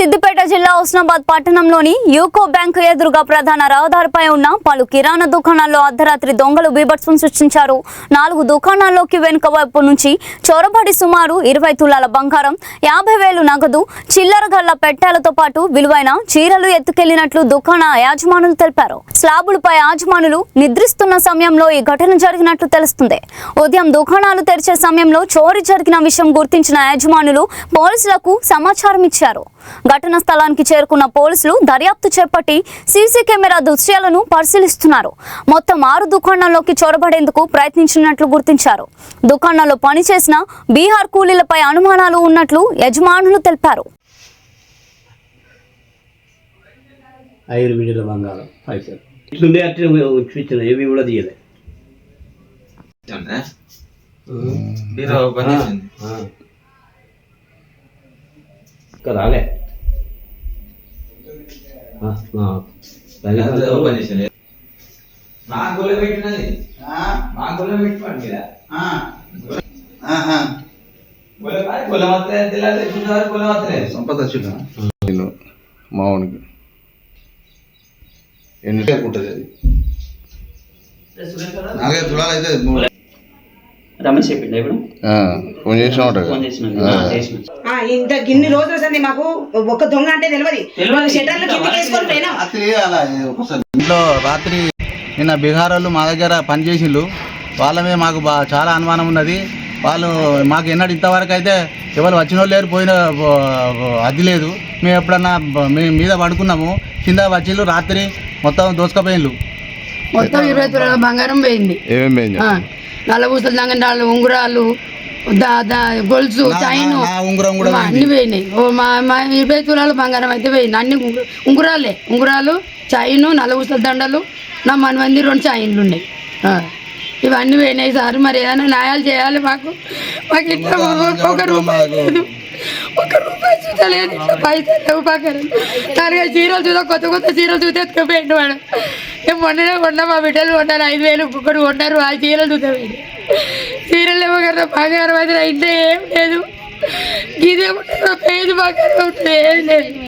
సిద్దిపేట జిల్లా హుస్నాబాద్ పట్టణంలోని UCO bank ఎదురుగా ప్రధాన రహదారిపై ఉన్న పలు కిరాణా దుకాణాల్లో అర్ధరాత్రి దొంగలు బీభత్సం సృష్టించారు. 4 దుకాణాల్లోకి వెనుక వైపు నుంచి చొరబడి సుమారు 20 తులాల బంగారం, 50,000 నగదు, చిల్లర గల్ల పెట్టెలతో పాటు విలువైన చీరలు ఎత్తుకెళ్లినట్లు దుకాణ యాజమానులు తెలిపారు. స్లాబులపై యాజమానులు నిద్రిస్తున్న సమయంలో ఈ ఘటన జరిగినట్లు తెలుస్తుంది. ఉదయం దుకాణాలు తెరిచే సమయంలో చోరీ జరిగిన విషయం గుర్తించిన యాజమానులు పోలీసులకు సమాచారం ఇచ్చారు. ఘటనా స్థలానికి చేరుకున్న పోలీసులు దర్యాప్తు చేపట్టి సీసీ కెమెరా దృశ్యాలను పరిశీలిస్తున్నారు. మొత్తం 6 దుకాణాల్లోకి చొరబడేందుకు ప్రయత్నించినట్లు గుర్తించారు. దుకాణాల్లో పనిచేసిన బీహార్ కూలీలపై అనుమానాలు ఉన్నట్లు యజమానులు తెలిపారు. రాలే సంపద వచ్చిందా మావునికి ఎన్ని ఉంటుంది అది 4 తులాలు అయితే రమేష్ చెప్పిండు ఇప్పుడు ఫోన్ చేసిన ఇంత గిన్ని రోజులు సంది మాకు ఒక దొంగ అంటే తెలియదు. షట్టర్లు కిందకి వేసుకొని పోయినాం. ఇంట్లో రాత్రి నిన్న బీహార్ వాళ్ళు మా దగ్గర పనిచేసిండ్రు. వాళ్ళ మీద మాకు చాలా అనుమానం ఉన్నది. వాళ్ళు మాకు ఎన్నడూ ఇంతవరకు అయితే ఎవరు వచ్చిన వాళ్ళు లేరు, పోయిన అది లేదు. మేము ఎప్పుడన్నా మేము మీద పడుకున్నాము, కింద వచ్చిండ్రు, రాత్రి మొత్తం దోసుకపోయిండ్రు. మొత్తం 20 తులాల బంగారం పోయింది. నల్లబూసలు దంగడాలు, ఉంగరాలు, గొలుసు, చైన్ అన్ని పోయినాయి. మా 20 తులాల బంగారం అయితే పోయింది. అన్ని ఉంగరాలు, చైను, నల్లబూసల దండలు, నా మనమంది 2 చైన్లు ఉన్నాయి. ఇవన్నీ పోయినాయి సార్. మరి ఏదైనా న్యాయాలు చేయాలి. మాకు ఇట్లా ఒక రూపాయి లేదు, చూసలేదు. ఇట్లా పైసలు లేవు పక్కన. సరిగా చీరలు చూద్దాం, కొత్త చీరలు చూస్తే ఎత్తుకుపోయిండు వాడు. మొన్ననే కొన్నా, మా బిడ్డలు కొన్నారు 5,000 ఒక్కొక్కరు కొన్నారు. ఆ చీరలు చూద్దాం, చీరలు ఏమో కదా బంగారం అయితే ఇంట్లో ఏం లేదు. ఇదేముంటుంది, పేరు బంగారం ఉంటుంది, ఏం లేదు.